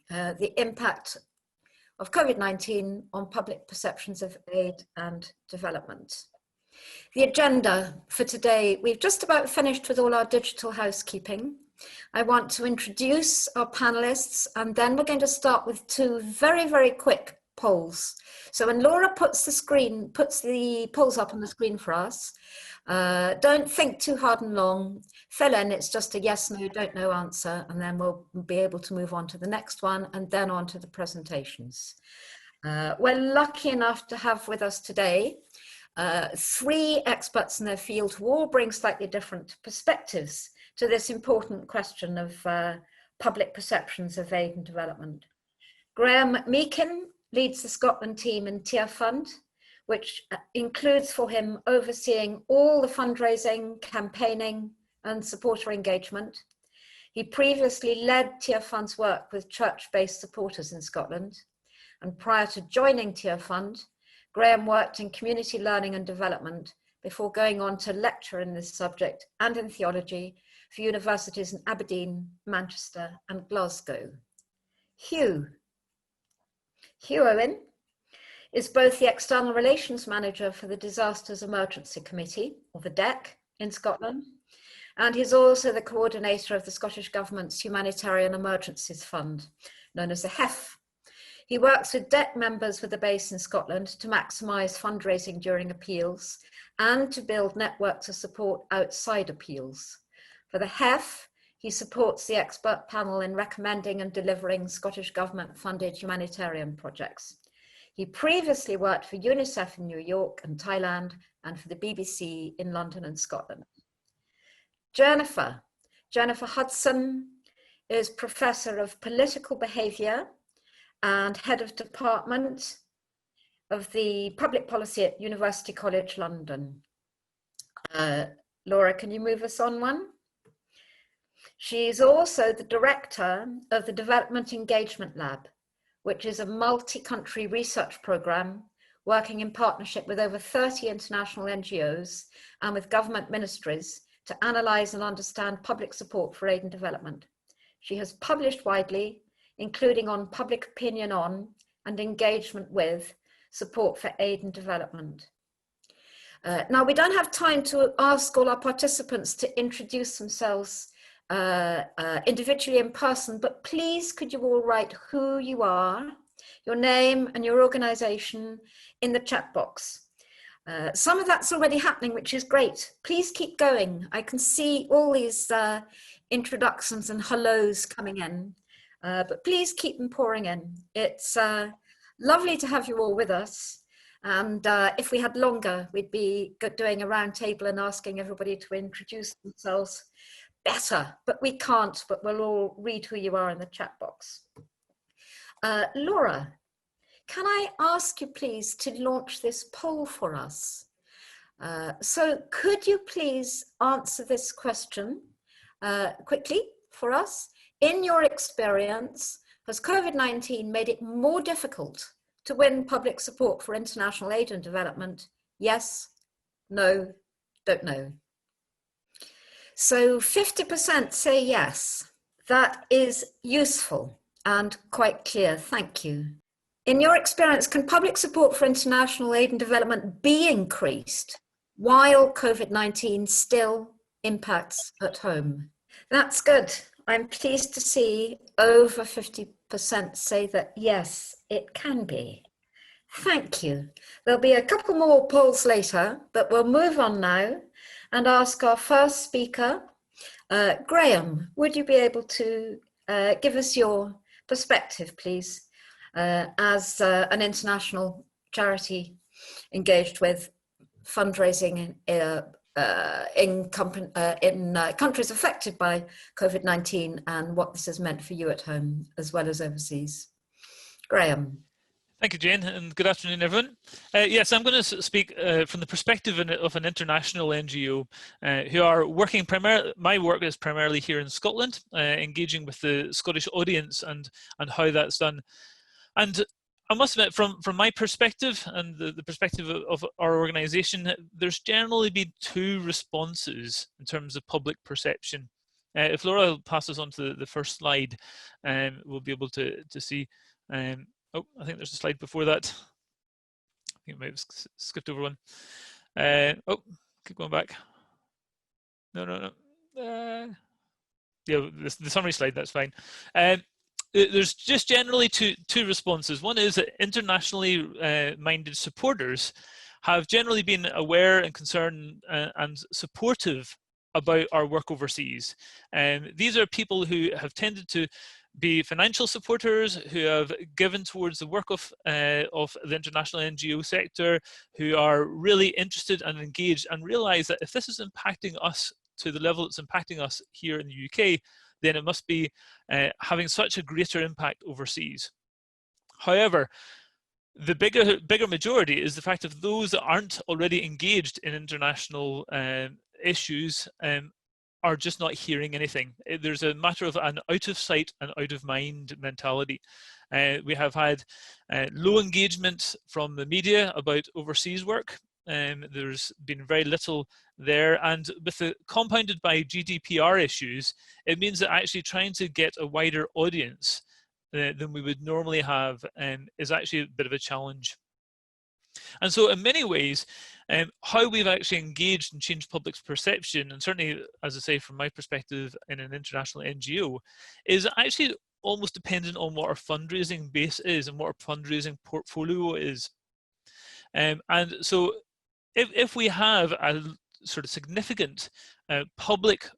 the impact of COVID-19 on public perceptions of aid and development. The agenda for today, we've just about finished with all our digital housekeeping. I want to introduce our panelists, and then we're going to start with two very, very quick polls. So when Laura puts the polls up on the screen for us, don't think too hard and long, fill in, it's just a yes, no, don't know answer, and then we'll be able to move on to the next one and then on to the presentations. We're lucky enough to have with us today three experts in their field who all bring slightly different perspectives to this important question of public perceptions of aid and development. Graeme McMeekin leads the Scotland team in Tearfund, which includes for him overseeing all the fundraising, campaigning and supporter engagement. He previously led Tearfund's work with church-based supporters in Scotland. And prior to joining Tearfund, Graeme worked in community learning and development before going on to lecture in this subject and in theology for universities in Aberdeen, Manchester and Glasgow. Hugh Owen is both the External Relations Manager for the Disasters Emergency Committee, or the DEC, in Scotland, and he's also the coordinator of the Scottish Government's Humanitarian Emergencies Fund, known as the HEF. He works with DEC members with a base in Scotland to maximise fundraising during appeals and to build networks of support outside appeals. For the HEF, he supports the expert panel in recommending and delivering Scottish Government-funded humanitarian projects. He previously worked for UNICEF in New York and Thailand and for the BBC in London and Scotland. Jennifer Hudson is Professor of Political Behaviour and Head of Department of the Public Policy at University College London. Laura, can you move us on one? She's also the Director of the Development Engagement Lab, which is a multi-country research programme working in partnership with over 30 international NGOs and with government ministries to analyse and understand public support for aid and development. She has published widely, including on public opinion on and engagement with support for aid and development. Now, we don't have time to ask all our participants to introduce themselves individually in person, but please could you all write who you are, your name and your organisation in the chat box. Some of that's already happening, which is great. Please keep going. I can see all these introductions and hellos coming in, but please keep them pouring in. It's lovely to have you all with us. And if we had longer, we'd be doing a round table and asking everybody to introduce themselves better, but we can't, but we'll all read who you are in the chat box. Laura, can I ask you please to launch this poll for us? So could you please answer this question quickly for us? In your experience, has COVID-19 made it more difficult to win public support for international aid and development? Yes, no, don't know. So 50% say yes. That is useful and quite clear. Thank you. In your experience, can public support for international aid and development be increased while COVID-19 still impacts at home? That's good. I'm pleased to see over 50% say that yes, it can be. Thank you. There'll be a couple more polls later, but we'll move on now and ask our first speaker, Graeme, would you be able to give us your perspective, please, as an international charity engaged with fundraising in countries affected by COVID-19 and what this has meant for you at home as well as overseas. Graeme. Thank you, Jane, and good afternoon, everyone. Yes, I'm going to speak from the perspective of an international NGO who are working primarily, my work is primarily here in Scotland, engaging with the Scottish audience and how that's done. And I must admit, from my perspective and the perspective of our organisation, there's generally been two responses in terms of public perception If Laura will pass us on to the first slide, we'll be able to see. Oh, I think there's a slide before that. I think I might have skipped over one. Oh, keep going back. No. Yeah, the summary slide, that's fine. There's just generally two responses. One is that internationally minded supporters have generally been aware and concerned and supportive about our work overseas. These are people who have tended to be financial supporters, who have given towards the work of the international NGO sector, who are really interested and engaged and realize that if this is impacting us to the level it's impacting us here in the UK, then it must be having such a greater impact overseas. However, the bigger majority is the fact of those that aren't already engaged in international issues are just not hearing anything. There's a matter of an out of sight and out of mind mentality. We have had low engagement from the media about overseas work. There's been very little there, and with the compounded by GDPR issues, it means that actually trying to get a wider audience than we would normally have is actually a bit of a challenge. And so in many ways, how we've actually engaged and changed public perception, and certainly, as I say, from my perspective in an international NGO, is actually almost dependent on what our fundraising base is and what our fundraising portfolio is. And so if we have a sort of significant public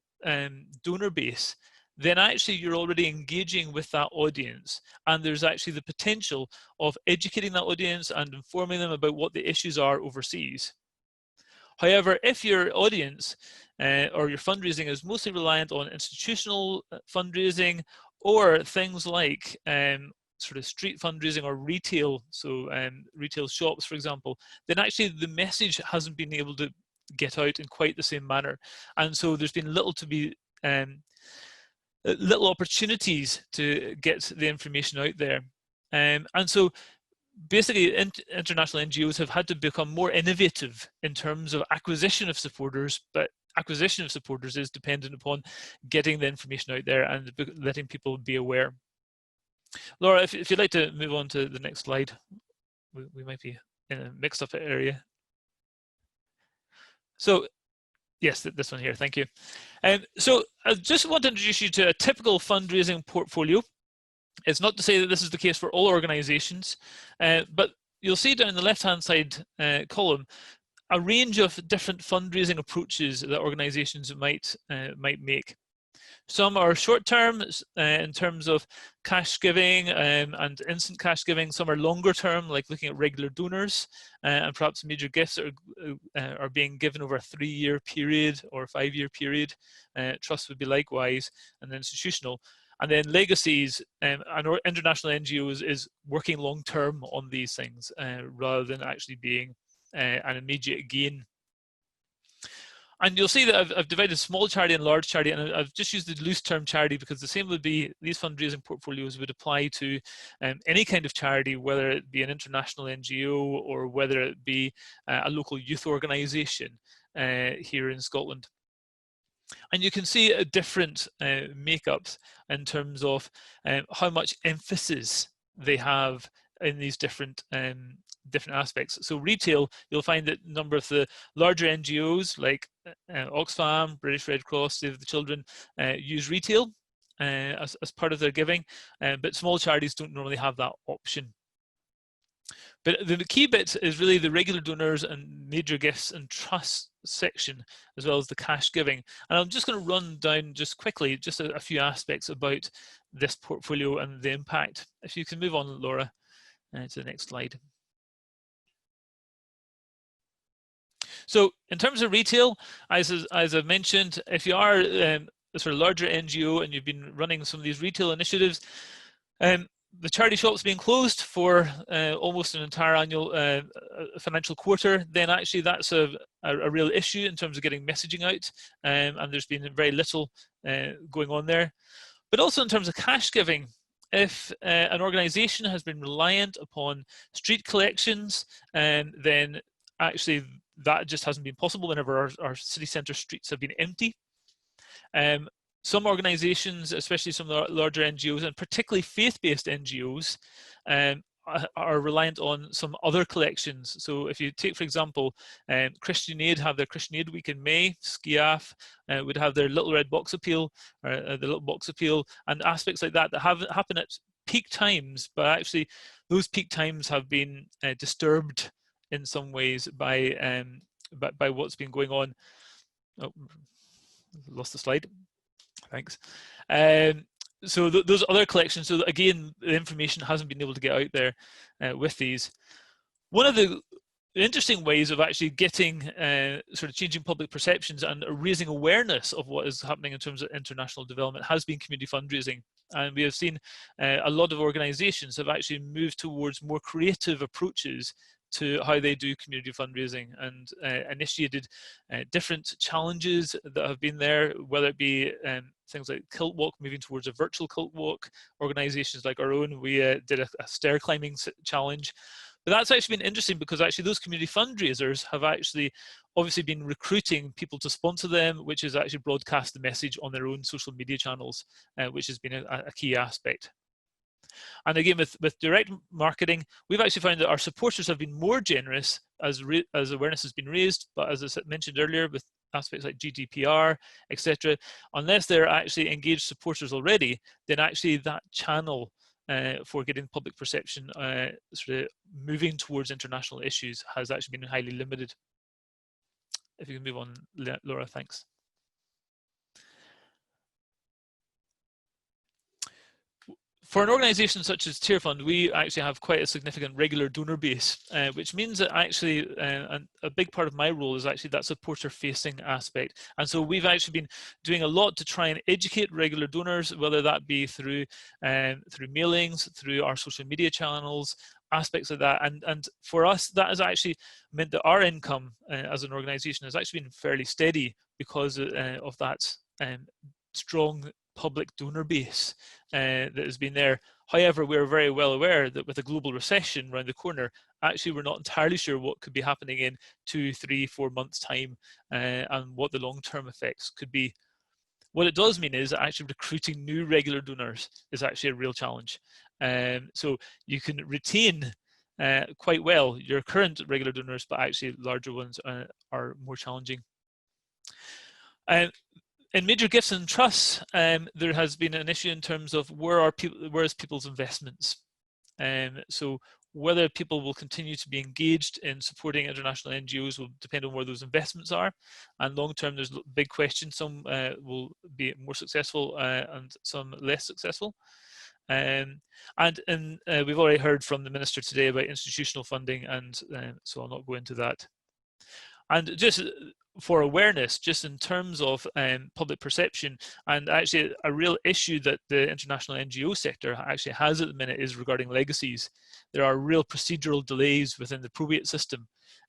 donor base, then actually you're already engaging with that audience, and there's actually the potential of educating that audience and informing them about what the issues are overseas. However, if your audience or your fundraising is mostly reliant on institutional fundraising or things like sort of street fundraising or retail, so retail shops, for example, then actually the message hasn't been able to get out in quite the same manner. And so there's been little opportunities to get the information out there. And so basically international NGOs have had to become more innovative in terms of acquisition of supporters, but acquisition of supporters is dependent upon getting the information out there and letting people be aware. Laura, if you'd like to move on to the next slide, we might be in a mixed up area. So yes, this one here, thank you. So I just want to introduce you to a typical fundraising portfolio. It's not to say that this is the case for all organizations, but you'll see down the left-hand side column a range of different fundraising approaches that organizations might make. Some are short-term in terms of cash giving and instant cash giving. Some are longer-term, like looking at regular donors, and perhaps major gifts are being given over a 3-year period or a 5-year period. Trust would be likewise, and then institutional. And then legacies and international NGOs is working long-term on these things rather than actually being an immediate gain. And you'll see that I've divided small charity and large charity, and I've just used the loose term charity because the same would be, these fundraising portfolios would apply to any kind of charity, whether it be an international NGO or whether it be a local youth organisation here in Scotland. And you can see a different makeups in terms of how much emphasis they have in these different aspects. So retail, you'll find that a number of the larger NGOs like Oxfam, British Red Cross, Save the Children use retail as part of their giving, but small charities don't normally have that option. But the key bit is really the regular donors and major gifts and trust section, as well as the cash giving. And I'm just going to run down just quickly just a few aspects about this portfolio and the impact. If you can move on, Laura, to the next slide. So in terms of retail, as I've mentioned, if you are a sort of larger NGO and you've been running some of these retail initiatives, the charity shop's being closed for almost an entire annual financial quarter, then actually that's a real issue in terms of getting messaging out, and there's been very little going on there. But also in terms of cash giving, if an organisation has been reliant upon street collections, then actually that just hasn't been possible whenever our city centre streets have been empty. some organisations, especially some of the larger NGOs, and particularly faith-based NGOs, are reliant on some other collections. So if you take, for example, Christian Aid have their Christian Aid Week in May, SCIAF would have their Little Red Box Appeal, the Little Box Appeal, and aspects like that that happen at peak times, but actually those peak times have been disturbed in some ways by what's been going on. Oh, lost the slide. Thanks. So those other collections, so again, the information hasn't been able to get out there with these. One of the interesting ways of actually getting sort of changing public perceptions and raising awareness of what is happening in terms of international development has been community fundraising. And we have seen a lot of organizations have actually moved towards more creative approaches to how they do community fundraising, and initiated different challenges that have been there, whether it be things like Kilt Walk, moving towards a virtual Kilt Walk. Organizations like our own, we did a stair climbing challenge. But that's actually been interesting because actually those community fundraisers have actually obviously been recruiting people to sponsor them, which has actually broadcast the message on their own social media channels, which has been a key aspect. And again, with direct marketing, we've actually found that our supporters have been more generous as awareness has been raised, but as I mentioned earlier, with aspects like GDPR, etc., unless they're actually engaged supporters already, then actually that channel for getting public perception sort of moving towards international issues has actually been highly limited. If you can move on, Laura, thanks. For an organisation such as Tearfund, we actually have quite a significant regular donor base, which means that actually a big part of my role is actually that supporter-facing aspect. And so we've actually been doing a lot to try and educate regular donors, whether that be through mailings, through our social media channels, aspects of that. And for us, that has actually meant that our income as an organisation has actually been fairly steady because of that strong public donor base that has been there. However, we're very well aware that with a global recession around the corner, actually we're not entirely sure what could be happening in 2, 3, 4 months' time and what the long-term effects could be. What it does mean is that actually recruiting new regular donors is actually a real challenge. So you can retain quite well your current regular donors, but actually larger ones are more challenging. In major gifts and trusts, there has been an issue in terms of where is people's investments. So whether people will continue to be engaged in supporting international NGOs will depend on where those investments are. And long term, there's a big question. Some will be more successful and some less successful. And we've already heard from the Minister today about institutional funding, and so I'll not go into that. And just for awareness, just in terms of public perception, and actually a real issue that the international NGO sector actually has at the minute is regarding legacies. There are real procedural delays within the probate system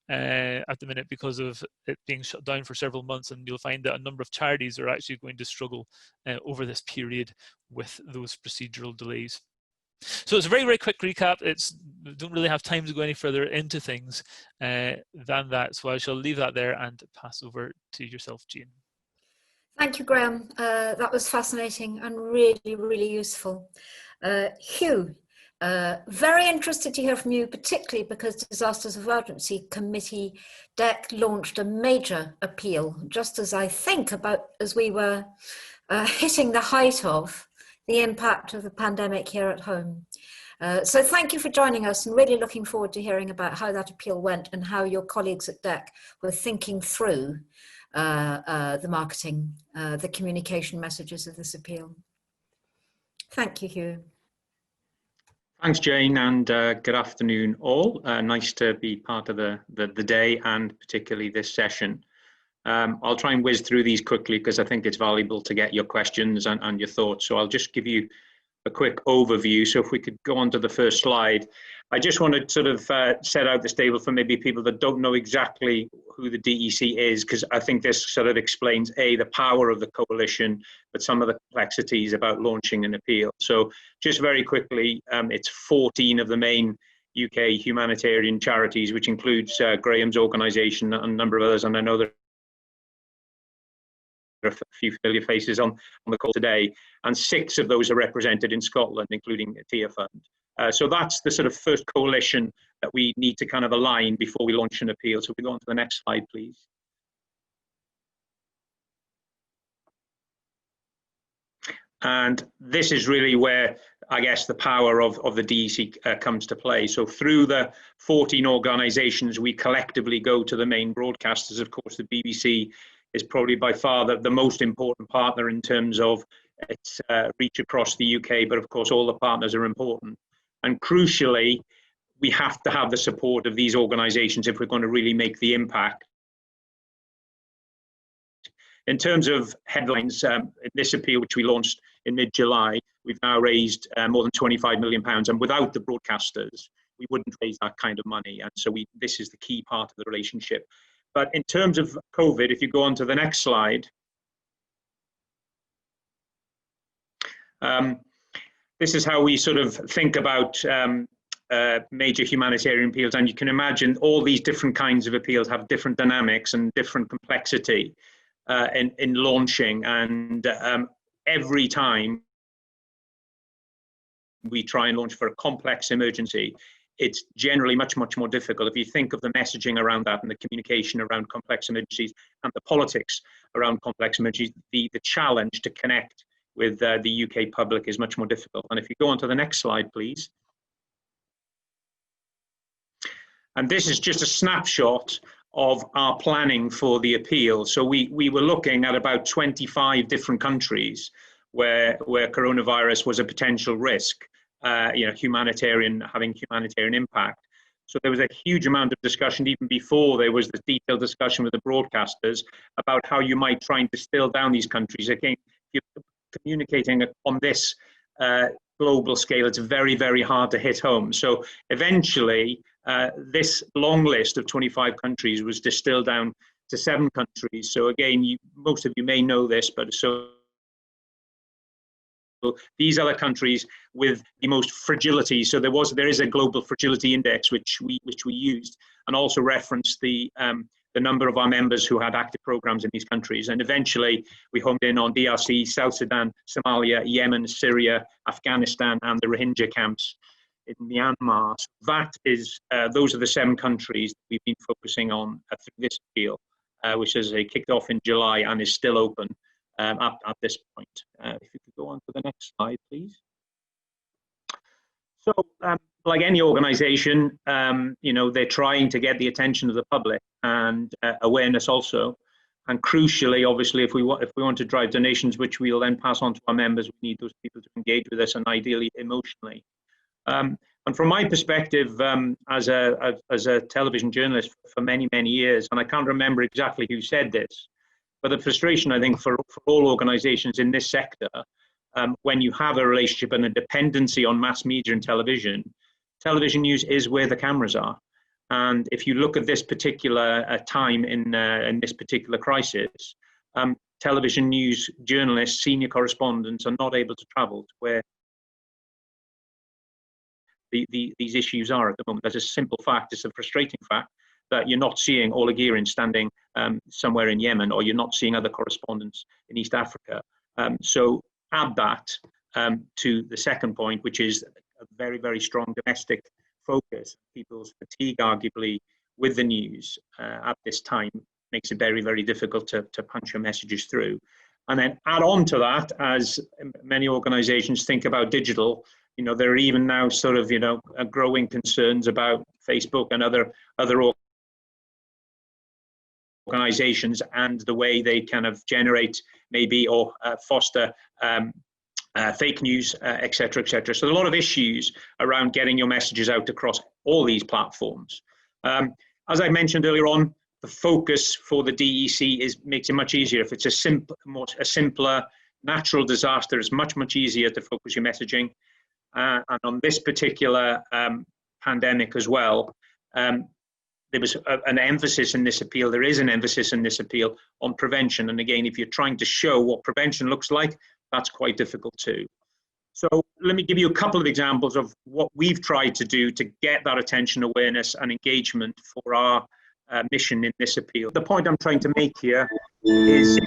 at the minute because of it being shut down for several months, and you'll find that a number of charities are actually going to struggle over this period with those procedural delays. So it's a very, very quick recap. We don't really have time to go any further into things than that. So I shall leave that there and pass over to yourself, Jane. Thank you, Graeme. That was fascinating and really, really useful. Hugh, very interested to hear from you, particularly because Disasters of Urgency Committee DEC launched a major appeal, just as I think as we were hitting the height of the impact of the pandemic here at home. So thank you for joining us, and really looking forward to hearing about how that appeal went and how your colleagues at DEC were thinking through the marketing, the communication messages of this appeal. Thank you, Hugh. Thanks, Jane, and good afternoon all. Nice to be part of the day, and particularly this session. I'll try and whiz through these quickly because I think it's valuable to get your questions and your thoughts. So I'll just give you a quick overview. So if we could go on to the first slide. I just want to sort of set out the table for maybe people that don't know exactly who the DEC is, because I think this sort of explains, A, the power of the coalition, but some of the complexities about launching an appeal. So just very quickly, it's 14 of the main UK humanitarian charities, which includes Graeme's organisation and a number of others, and I know that a few familiar faces on the call today, and 6 of those are represented in Scotland, including Tearfund. So that's the sort of first coalition that we need to kind of align before we launch an appeal. So we go on to the next slide, please. And this is really where, I guess, the power of the DEC comes to play. So through the 14 organisations, we collectively go to the main broadcasters. Of course, the BBC is probably by far the most important partner in terms of its reach across the UK, but of course all the partners are important. And crucially, we have to have the support of these organisations if we're going to really make the impact. In terms of headlines, this appeal, which we launched in mid-July, we've now raised more than £25 million, and without the broadcasters, we wouldn't raise that kind of money. And so this is the key part of the relationship. But in terms of COVID, if you go on to the next slide, this is how we sort of think about major humanitarian appeals. And you can imagine all these different kinds of appeals have different dynamics and different complexity in launching. And every time we try and launch for a complex emergency, it's generally much more difficult. If you think of the messaging around that and the communication around complex emergencies and the politics around complex emergencies, the challenge to connect with the UK public is much more difficult. And if you go on to the next slide, please. And this is just a snapshot of our planning for the appeal. So we were looking at about 25 different countries where coronavirus was a potential risk, having humanitarian impact. So there was a huge amount of discussion even before there was the detailed discussion with the broadcasters about how you might try and distill down these countries. Again, if you're communicating on this global scale, it's very, very hard to hit home. So eventually, this long list of 25 countries was distilled down to 7 countries. So again, most of you may know this, but these are the countries with the most fragility. So there is a global fragility index which we used, and also referenced the number of our members who had active programs in these countries. And eventually we homed in on DRC, South Sudan, Somalia, Yemen, Syria, Afghanistan, and the Rohingya camps in Myanmar. So that is, those are the 7 countries that we've been focusing on through this appeal, which has kicked off in July and is still open at this point. If you could go on to the next slide, please. So, like any organisation, they're trying to get the attention of the public and awareness also. And crucially, obviously, if we want to drive donations, which we'll then pass on to our members, we need those people to engage with us, and ideally emotionally. And from my perspective, as a television journalist for many years, and I can't remember exactly who said this, but the frustration, I think, for all organisations in this sector, when you have a relationship and a dependency on mass media and television news is where the cameras are. And if you look at this particular time in this particular crisis, television news journalists, senior correspondents are not able to travel to where these issues are at the moment. That's a simple fact. It's a frustrating fact that you're not seeing Ola Girin standing somewhere in Yemen, or you're not seeing other correspondents in East Africa. So add that to the second point, which is a very, very strong domestic focus. People's fatigue, arguably, with the news at this time makes it very, very difficult to punch your messages through. And then add on to that, as many organizations think about digital, there are even now sort of, growing concerns about Facebook and other organizations and the way they kind of generate maybe or foster fake news, et cetera, et cetera. So a lot of issues around getting your messages out across all these platforms. As I mentioned earlier on, the focus for the DEC makes it much easier. If it's a simpler natural disaster, it's much easier to focus your messaging. And on this particular pandemic as well, there was an emphasis in this appeal. There is an emphasis in this appeal on prevention. And again, if you're trying to show what prevention looks like, that's quite difficult too. So let me give you a couple of examples of what we've tried to do to get that attention, awareness, and engagement for our mission in this appeal. The point I'm trying to make here is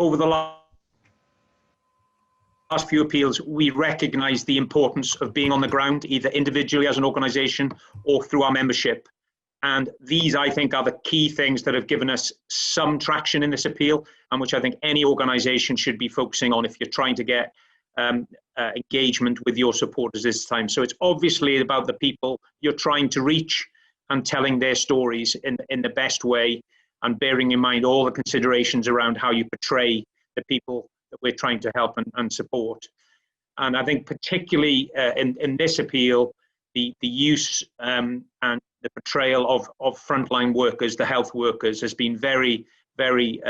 over the last few appeals, we recognise the importance of being on the ground, either individually as an organisation or through our membership. And these, I think, are the key things that have given us some traction in this appeal, and which I think any organisation should be focusing on if you're trying to get engagement with your supporters this time. So it's obviously about the people you're trying to reach and telling their stories in the best way, and bearing in mind all the considerations around how you portray the people that we're trying to help and support. And I think particularly in this appeal, the use and the portrayal of frontline workers, the health workers, has been very, very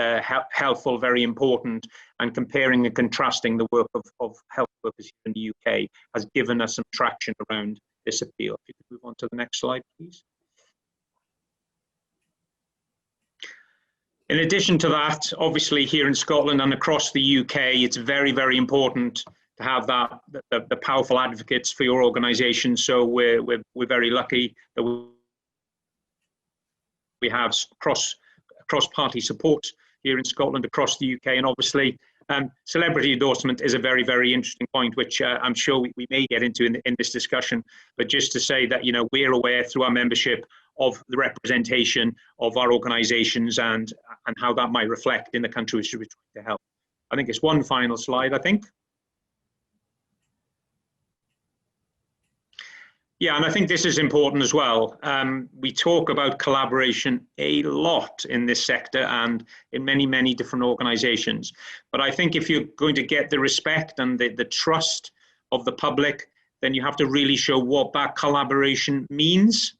helpful, very important, and comparing and contrasting the work of health workers here in the UK has given us some traction around this appeal. If you could move on to the next slide, please. In addition to that, obviously here in Scotland and across the UK, it's very, very important to have the powerful advocates for your organisation. So we're very lucky that we have cross-party support here in Scotland, across the UK, and obviously celebrity endorsement is a very, very interesting point, which I'm sure we may get into in this discussion. But just to say that, you know, we're aware through our membership of the representation of our organisations and how that might reflect in the countries we're trying to help. I think it's one final slide, I think. Yeah, and I think this is important as well. We talk about collaboration a lot in this sector and in many, many different organisations. But I think if you're going to get the respect and the trust of the public, then you have to really show what that collaboration means.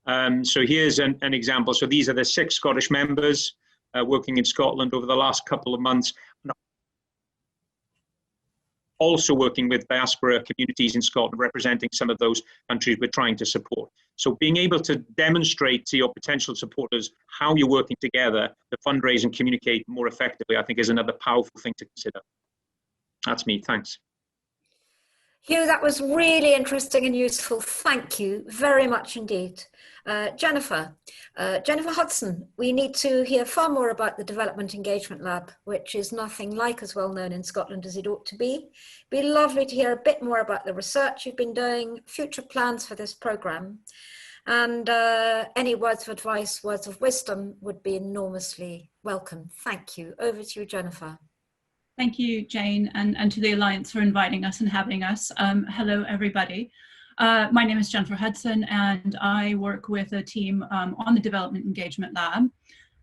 So here's an example. So these are the 6 Scottish members working in Scotland over the last couple of months, also working with diaspora communities in Scotland, representing some of those countries we're trying to support. So being able to demonstrate to your potential supporters how you're working together to fundraise and communicate more effectively, I think is another powerful thing to consider. That's me, thanks. Hugh, that was really interesting and useful. Thank you very much indeed. Jennifer Hudson, we need to hear far more about the Development Engagement Lab, which is nothing like as well known in Scotland as it ought to be. It'd be lovely to hear a bit more about the research you've been doing, future plans for this programme, and any words of advice, words of wisdom would be enormously welcome. Thank you. Over to you, Jennifer. Thank you, Jane, and to the Alliance for inviting us and having us. Hello, everybody. My name is Jennifer Hudson, and I work with a team on the Development Engagement Lab.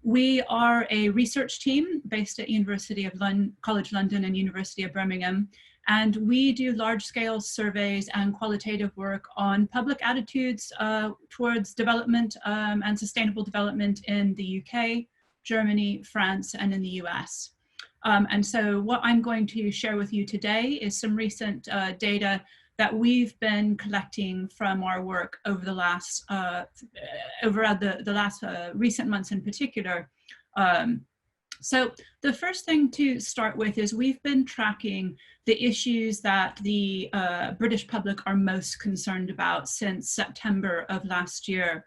We are a research team based at University of College London and University of Birmingham, and we do large-scale surveys and qualitative work on public attitudes towards development and sustainable development in the UK, Germany, France, and in the US. And so what I'm going to share with you today is some recent data that we've been collecting from our work over the last recent months in particular. So the first thing to start with is we've been tracking the issues that the British public are most concerned about since September of last year.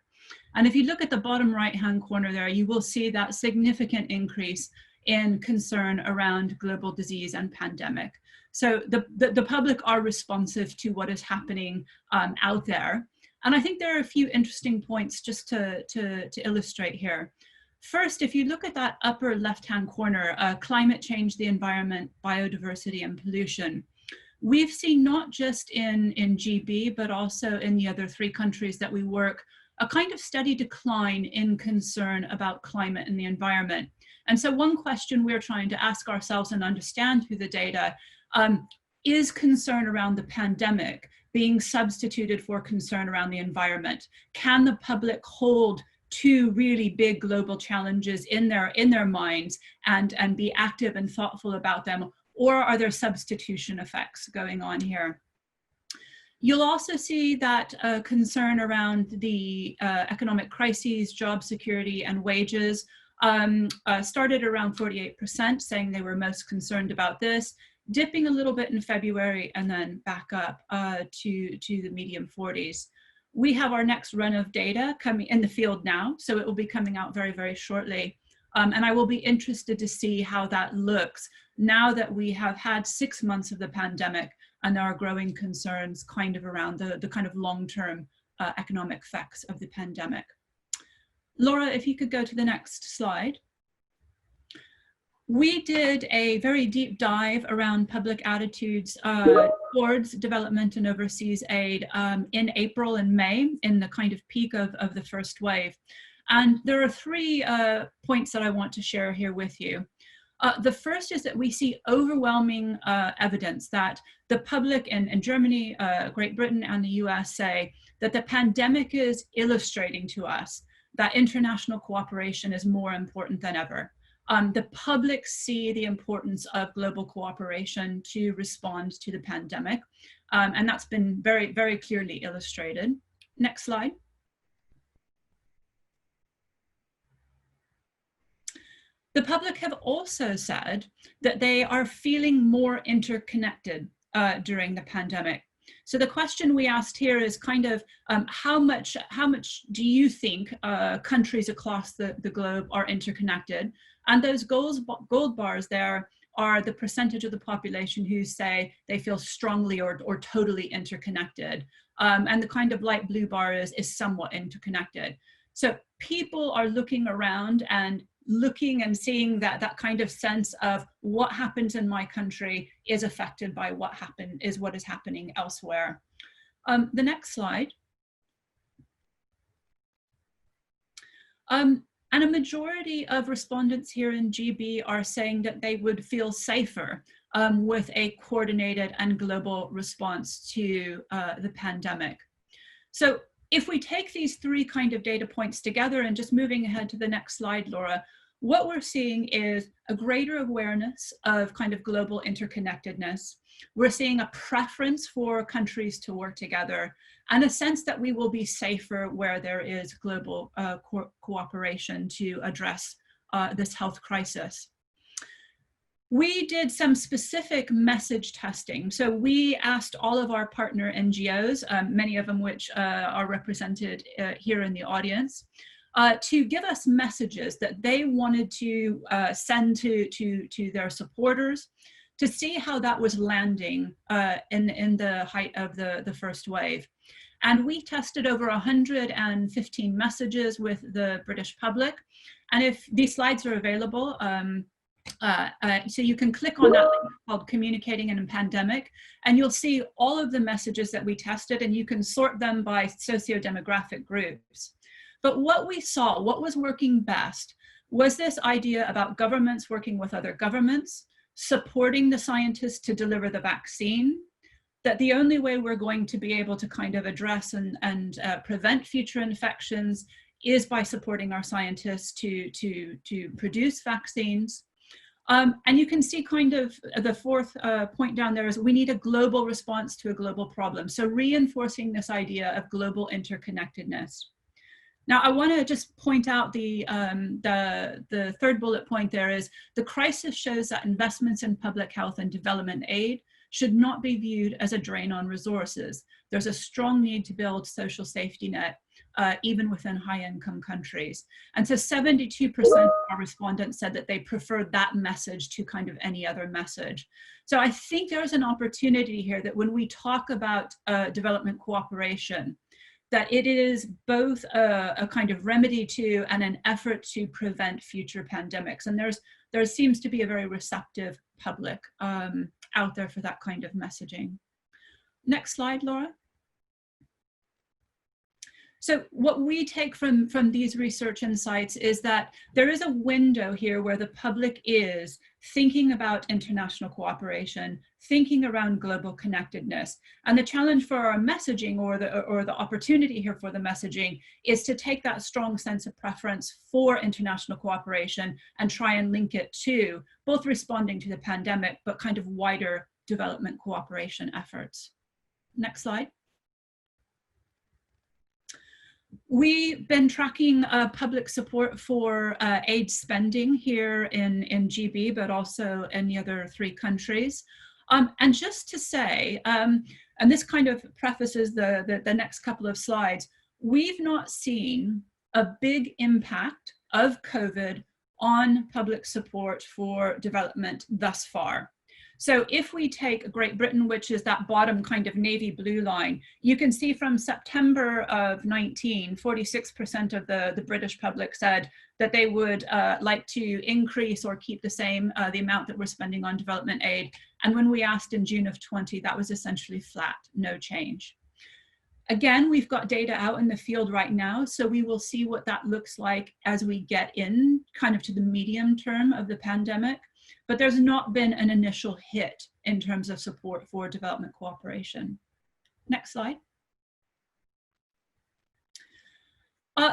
And if you look at the bottom right-hand corner there, you will see that significant increase in concern around global disease and pandemic. So the public are responsive to what is happening out there. And I think there are a few interesting points just to illustrate here. First, if you look at that upper left-hand corner, climate change, the environment, biodiversity, and pollution, we've seen not just in GB, but also in the other 3 countries that we work, a kind of steady decline in concern about climate and the environment. And so one question we're trying to ask ourselves and understand through the data, is concern around the pandemic being substituted for concern around the environment? Can the public hold 2 really big global challenges in their minds and be active and thoughtful about them? Or are there substitution effects going on here? You'll also see that concern around the economic crises, job security, and wages started around 48%, saying they were most concerned about this, dipping a little bit in February and then back up to the medium 40s. We have our next run of data coming in the field now, so it will be coming out very, very shortly. And I will be interested to see how that looks now that we have had 6 months of the pandemic and there are growing concerns kind of around the kind of long-term economic effects of the pandemic. Laura, if you could go to the next slide. We did a very deep dive around public attitudes towards development and overseas aid in April and May, in the kind of peak of the first wave. And there are 3 points that I want to share here with you. The first is that we see overwhelming evidence that the public in Germany, Great Britain, and the US say that the pandemic is illustrating to us that international cooperation is more important than ever. The public see the importance of global cooperation to respond to the pandemic, and that's been very, very clearly illustrated. Next slide. The public have also said that they are feeling more interconnected during the pandemic. So the question we asked here is kind of how much do you think countries across the globe are interconnected? And those gold bars there are the percentage of the population who say they feel strongly or totally interconnected. And the kind of light blue bar is somewhat interconnected. So people are looking around and seeing that kind of sense of what happens in my country is affected by what is happening elsewhere. The next slide. And a majority of respondents here in GB are saying that they would feel safer with a coordinated and global response to the pandemic. So if we take these 3 kind of data points together, and just moving ahead to the next slide, Laura, what we're seeing is a greater awareness of kind of global interconnectedness. We're seeing a preference for countries to work together, and a sense that we will be safer where there is global cooperation to address this health crisis. We did some specific message testing. So we asked all of our partner NGOs, many of them which are represented here in the audience, to give us messages that they wanted to send to their supporters, to see how that was landing in the height of the first wave. And we tested over 115 messages with the British public. And if these slides are available, so you can click on that link called Communicating in a Pandemic, and you'll see all of the messages that we tested, and you can sort them by socio-demographic groups. But what we saw, what was working best, was this idea about governments working with other governments, supporting the scientists to deliver the vaccine, that the only way we're going to be able to kind of address and prevent future infections is by supporting our scientists to produce vaccines. And you can see kind of the 4th point down there is we need a global response to a global problem. So reinforcing this idea of global interconnectedness. Now, I want to just point out the 3rd bullet point there is the crisis shows that investments in public health and development aid should not be viewed as a drain on resources. There's a strong need to build social safety net, even within high-income countries. And so 72% of our respondents said that they preferred that message to kind of any other message. So I think there's an opportunity here that when we talk about development cooperation, that it is both a kind of remedy to and an effort to prevent future pandemics. And there seems to be a very receptive public out there for that kind of messaging. Next slide, Laura. So what we take from these research insights is that there is a window here where the public is thinking about international cooperation, thinking around global connectedness. And the challenge for our messaging or the opportunity here for the messaging is to take that strong sense of preference for international cooperation and try and link it to both responding to the pandemic, but kind of wider development cooperation efforts. Next slide. We've been tracking public support for aid spending here in GB, but also in the other 3 countries. And just to say, and this kind of prefaces the next couple of slides, we've not seen a big impact of COVID on public support for development thus far. So if we take Great Britain, which is that bottom kind of navy blue line, you can see from September of 19, 46% of the British public said that they would like to increase or keep the same the amount that we're spending on development aid. And when we asked in June of 20, that was essentially flat, no change. Again, we've got data out in the field right now, so we will see what that looks like as we get in kind of to the medium term of the pandemic. But there's not been an initial hit in terms of support for development cooperation. Next slide.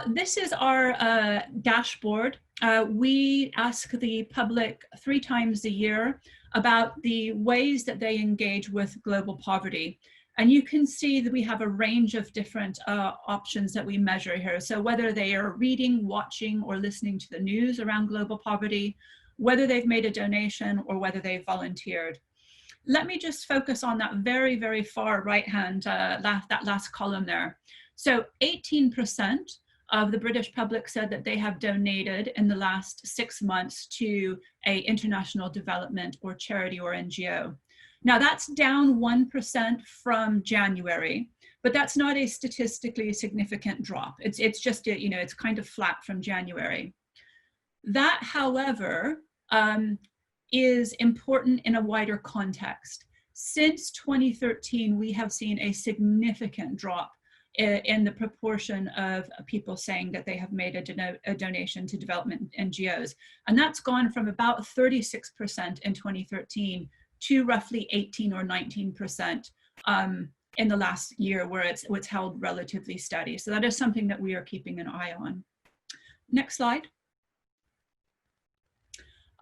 This is our dashboard. We ask the public 3 times a year about the ways that they engage with global poverty. And you can see that we have a range of different options that we measure here. So whether they are reading, watching, or listening to the news around global poverty, whether they've made a donation, or whether they've volunteered. Let me just focus on that very, very far right-hand, that last column there. So 18% of the British public said that they have donated in the last 6 months to an international development or charity or NGO. Now that's down 1% from January, but that's not a statistically significant drop. It's just, you know, it's kind of flat from January. That, however, is important in a wider context. Since 2013, we have seen a significant drop in the proportion of people saying that they have made a donation to development NGOs. And that's gone from about 36% in 2013 to roughly 18 or 19% in the last year, where it's held relatively steady. So that is something that we are keeping an eye on. Next slide.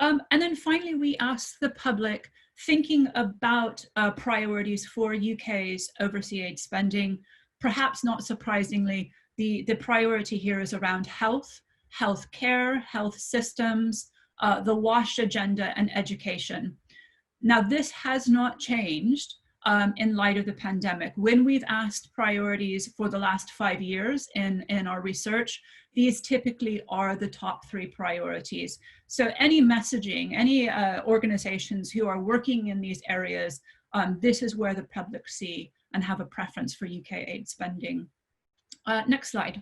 And then finally, we asked the public, thinking about priorities for UK's overseas aid spending. Perhaps not surprisingly, the priority here is around health, healthcare, health systems, the WASH agenda, and education. Now, this has not changed in light of the pandemic. When we've asked priorities for the last 5 years in our research, these typically are the top 3 priorities. So any messaging, any organizations who are working in these areas, this is where the public see and have a preference for UK aid spending. Next slide.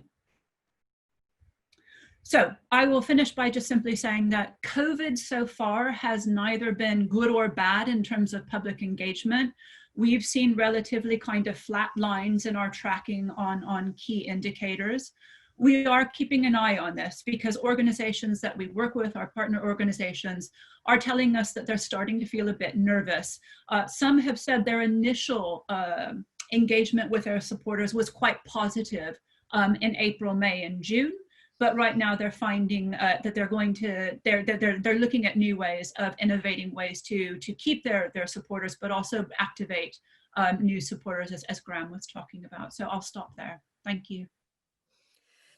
So I will finish by just simply saying that COVID so far has neither been good or bad in terms of public engagement. We've seen relatively kind of flat lines in our tracking on key indicators. We are keeping an eye on this because organizations that we work with, our partner organizations, are telling us that they're starting to feel a bit nervous. Some have said their initial engagement with their supporters was quite positive in April, May, and June. But right now they're finding that they're looking at new ways of innovating ways to keep their supporters, but also activate new supporters, as Graeme was talking about. So I'll stop there. Thank you.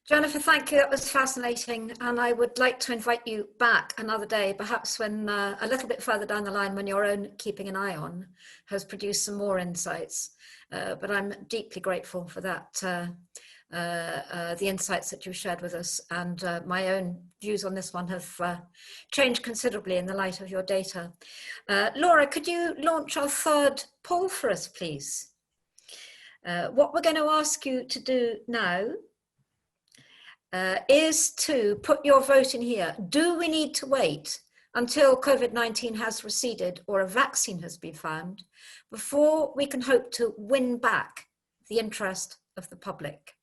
Jennifer, thank you. That was fascinating. And I would like to invite you back another day, perhaps when a little bit further down the line, when your own keeping an eye on has produced some more insights. But I'm deeply grateful for that, the insights that you shared with us. And my own views on this one have changed considerably in the light of your data. Laura, could you launch our 3rd poll for us, please? What we're going to ask you to do now is to put your vote in here. Do we need to wait until COVID-19 has receded or a vaccine has been found before we can hope to win back the interest of the public?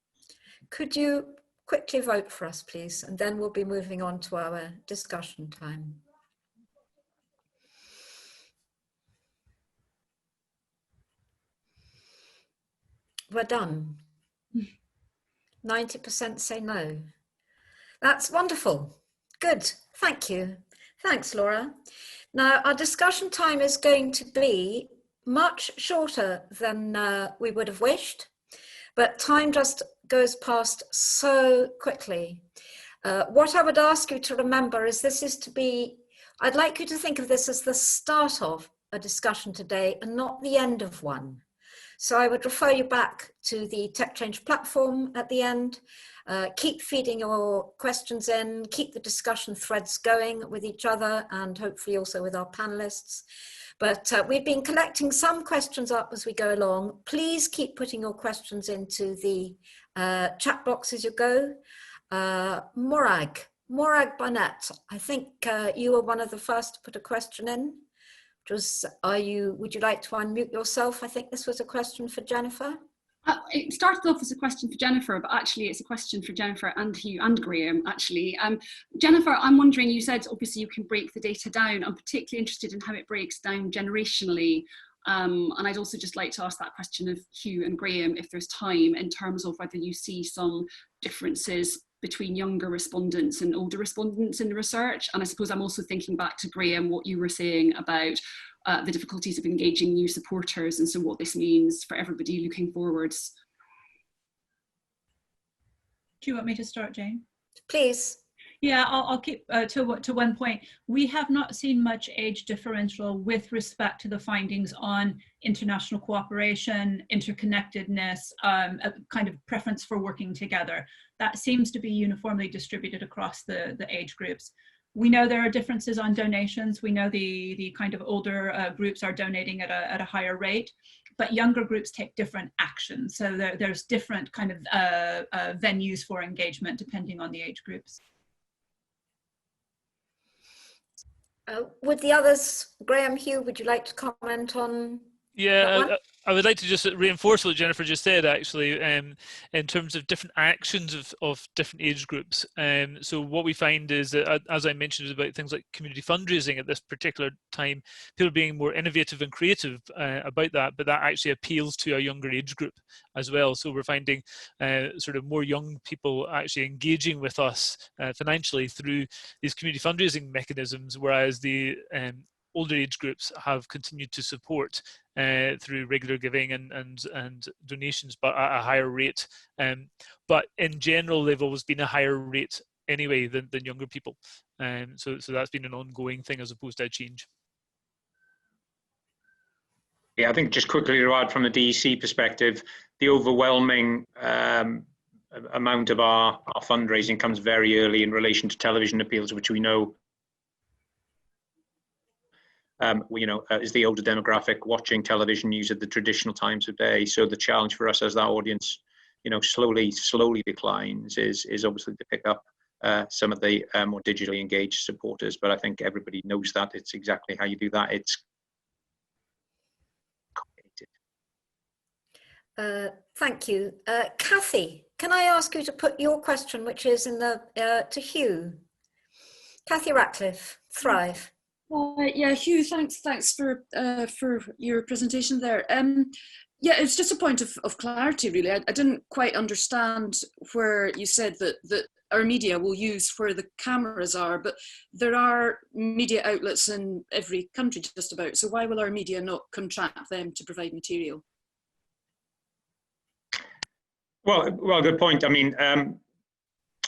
Could you quickly vote for us, please? And then we'll be moving on to our discussion time. We're done. 90% say no. That's wonderful. Good. Thank you. Thanks, Laura. Now, our discussion time is going to be much shorter than we would have wished, but time just goes past so quickly. What I would ask you to remember is I'd like you to think of this as the start of a discussion today and not the end of one. So I would refer you back to the Tech Change platform at the end. Keep feeding your questions in, keep the discussion threads going with each other and hopefully also with our panelists. But we've been collecting some questions up as we go along. Please keep putting your questions into the chat box as you go. Morag Barnett, I think you were one of the first to put a question in. Would you like to unmute yourself? I think this was a question for Jennifer. It started off as a question for Jennifer, but actually it's a question for Jennifer and Hugh and Graeme, actually. Jennifer, I'm wondering, you said obviously you can break the data down. I'm particularly interested in how it breaks down generationally. And I'd also just like to ask that question of Hugh and Graeme, if there's time, in terms of whether you see some differences between younger respondents and older respondents in the research. And I suppose I'm also thinking back to Graeme, what you were saying about the difficulties of engaging new supporters, and so what this means for everybody looking forwards. Do you want me to start, Jane? Please. Yeah, I'll keep to one point. We have not seen much age differential with respect to the findings on international cooperation, interconnectedness, a kind of preference for working together. That seems to be uniformly distributed across the age groups. We know there are differences on donations. We know the kind of older groups are donating at a higher rate, but younger groups take different actions. So there's different kind of venues for engagement depending on the age groups. Would the others, Graeme, Hugh, would you like to comment on? Yeah, I would like to just reinforce what Jennifer just said, actually, in terms of different actions of different age groups. So what we find is that, as I mentioned, about things like community fundraising at this particular time, people being more innovative and creative about that, but that actually appeals to a younger age group as well. So we're finding sort of more young people actually engaging with us financially through these community fundraising mechanisms, whereas the older age groups have continued to support through regular giving and donations, but at a higher rate. But in general, they've always been a higher rate anyway than younger people. So that's been an ongoing thing as opposed to a change. Yeah, I think just quickly to add from the DEC perspective, the overwhelming amount of our fundraising comes very early in relation to television appeals, which we know is the older demographic watching television news at the traditional times of day. So the challenge for us as that audience, slowly declines is obviously to pick up some of the more digitally engaged supporters. But I think everybody knows that it's exactly how you do that. It's complicated. Thank you. Kathy, can I ask you to put your question, which is in the to Hugh? Kathy Ratcliffe, Thrive. Yeah, Hugh, thanks for your presentation there. Yeah, it's just a point of clarity, really. I didn't quite understand where you said that our media will use where the cameras are, but there are media outlets in every country just about. So why will our media not contract them to provide material? Well, good point. I mean,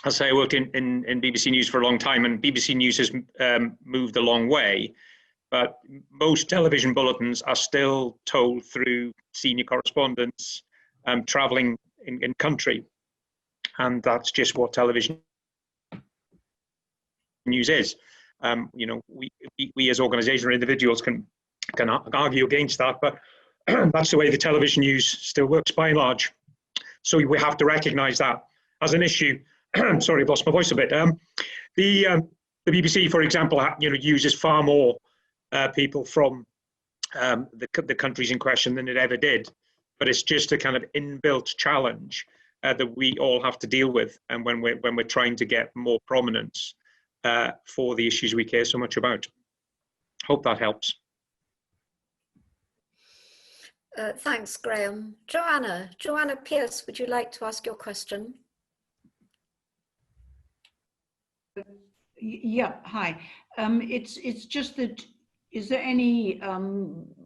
I'll say I worked in BBC News for a long time, and BBC News has moved a long way, but most television bulletins are still told through senior correspondents traveling in country, and that's just what television news is. We as organisations or individuals can argue against that, but that's the way the television news still works by and large. So we have to recognise that as an issue. Sorry, I've lost my voice a bit. The BBC, for example, uses far more people from the countries in question than it ever did. But it's just a kind of inbuilt challenge that we all have to deal with, and when we're trying to get more prominence for the issues we care so much about. Hope that helps. Thanks, Graeme. Joanna Pierce, would you like to ask your question? Yeah, hi. It's just that, is there any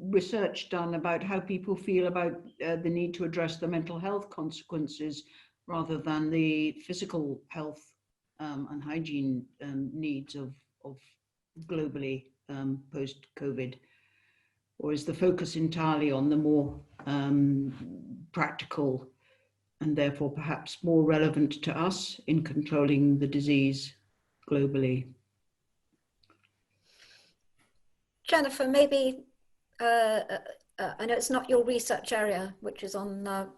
research done about how people feel about the need to address the mental health consequences rather than the physical health and hygiene needs of globally post-COVID? or is the focus entirely on the more practical and therefore perhaps more relevant to us in controlling the disease globally? Jennifer, maybe, I know it's not your research area, which is on the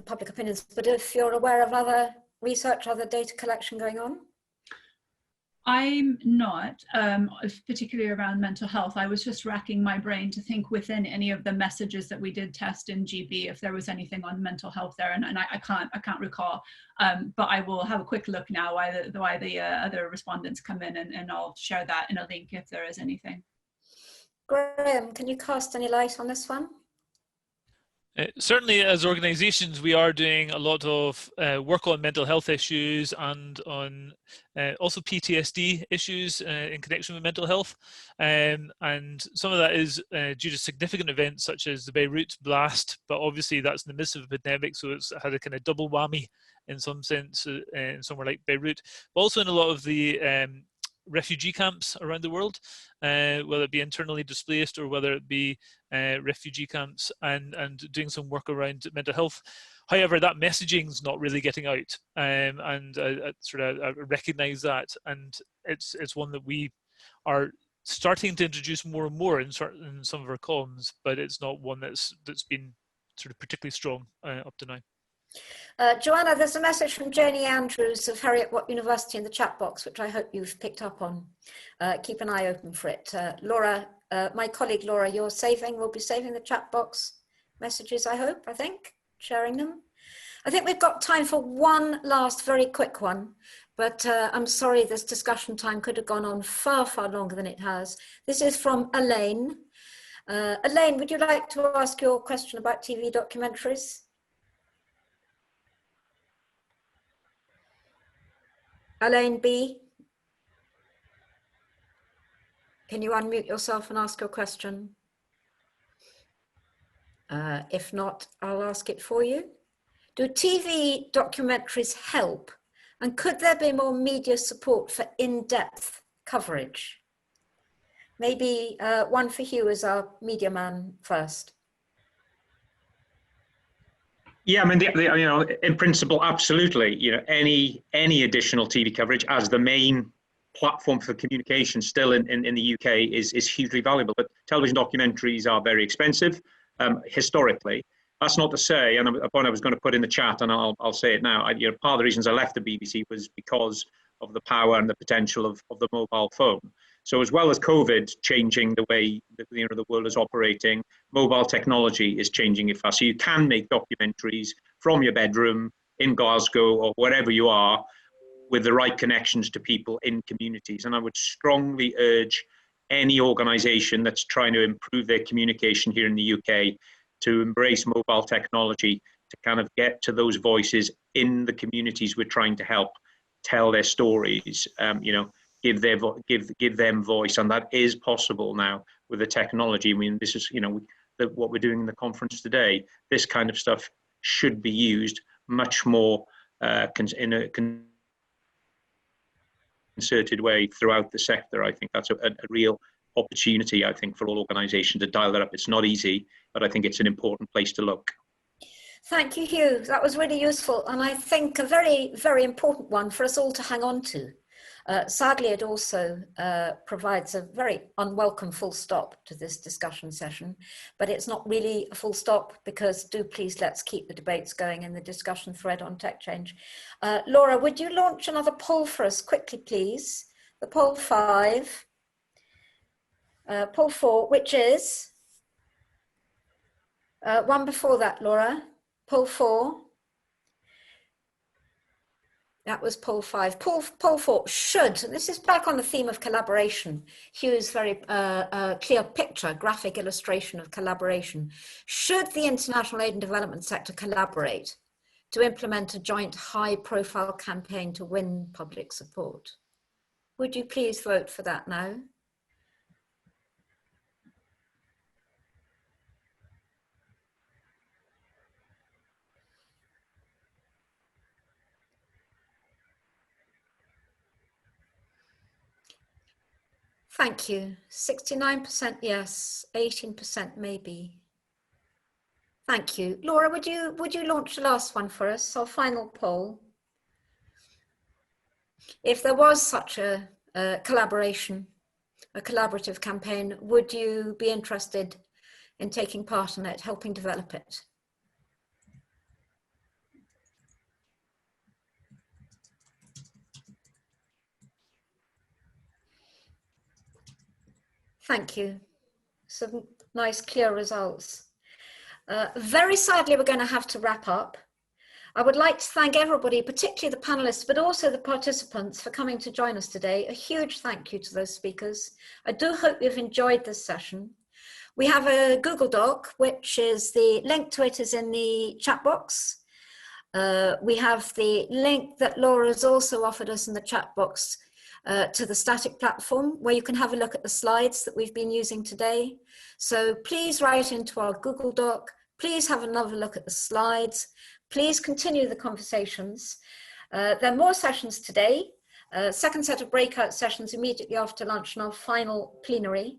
public opinions, but if you're aware of other research, other data collection going on? I'm not, particularly around mental health. I was just racking my brain to think within any of the messages that we did test in GB if there was anything on mental health there, and I can't recall. But I will have a quick look now while the other respondents come in, and I'll share that in a link if there is anything. Graeme, can you cast any light on this one? Certainly, as organisations, we are doing a lot of work on mental health issues and on also PTSD issues in connection with mental health. And some of that is due to significant events such as the Beirut blast, but obviously that's in the midst of a pandemic, so it's had a kind of double whammy in some sense in somewhere like Beirut, but also in a lot of the refugee camps around the world, whether it be internally displaced or whether it be refugee camps, and doing some work around mental health. However, that messaging is not really getting out, and I recognise that, and it's one that we are starting to introduce more and more in some of our comms, but it's not one that's been sort of particularly strong up to now. Joanna, there's a message from Janie Andrews of Heriot-Watt University in the chat box, which I hope you've picked up on. Keep an eye open for it. Laura, my colleague Laura, will be saving the chat box messages, I think, sharing them. I think we've got time for one last very quick one, but I'm sorry, this discussion time could have gone on far, far longer than it has. This is from Elaine. Elaine, would you like to ask your question about TV documentaries? Elaine B, can you unmute yourself and ask your question? If not, I'll ask it for you. Do TV documentaries help? And could there be more media support for in-depth coverage? Maybe one for Hugh as our media man first. Yeah, I mean, in principle, absolutely. Any additional TV coverage as the main platform for communication still in the UK is hugely valuable. But television documentaries are very expensive historically. That's not to say, and a point I was going to put in the chat, and I'll say it now. Part of the reasons I left the BBC was because of the power and the potential of the mobile phone. So as well as COVID changing the way the world is operating, mobile technology is changing it fast. So you can make documentaries from your bedroom in Glasgow or wherever you are with the right connections to people in communities. And I would strongly urge any organisation that's trying to improve their communication here in the UK to embrace mobile technology to kind of get to those voices in the communities we're trying to help tell their stories. Give them voice, and that is possible now with the technology. I mean, this is what we're doing in the conference today. This kind of stuff should be used much more in a concerted way throughout the sector. I think that's a real opportunity, I think, for all organisations to dial that up. It's not easy, but I think it's an important place to look. Thank you, Hugh. That was really useful, and I think a very, very important one for us all to hang on to. Sadly, it also provides a very unwelcome full stop to this discussion session, but it's not really a full stop because please let's keep the debates going in the discussion thread on tech change. Laura, would you launch another poll for us quickly, please? The poll 5, poll 4, which is one before that, Laura, poll 4. That was poll 5. Poll 4 should, and this is back on the theme of collaboration, Hugh's very clear picture, graphic illustration of collaboration. Should the international aid and development sector collaborate to implement a joint high-profile campaign to win public support? Would you please vote for that now? Thank you. 69% yes, 18% maybe. Thank you. Laura, would you launch the last one for us, our final poll? If there was such a collaboration, a collaborative campaign, would you be interested in taking part in it, helping develop it? Thank you. Some nice, clear results. Very sadly, we're going to have to wrap up. I would like to thank everybody, particularly the panelists, but also the participants for coming to join us today. A huge thank you to those speakers. I do hope you've enjoyed this session. We have a Google Doc, which is the link to it is in the chat box. We have the link that Laura has also offered us in the chat box to the static platform, where you can have a look at the slides that we've been using today. So please write into our Google Doc. Please have another look at the slides. Please continue the conversations. There are more sessions today. Second set of breakout sessions immediately after lunch and our final plenary.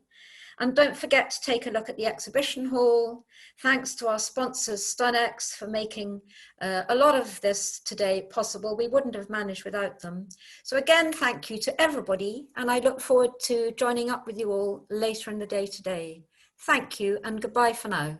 And don't forget to take a look at the exhibition hall. Thanks to our sponsors, Stunex, for making a lot of this today possible. We wouldn't have managed without them. So again, thank you to everybody. And I look forward to joining up with you all later in the day today. Thank you and goodbye for now.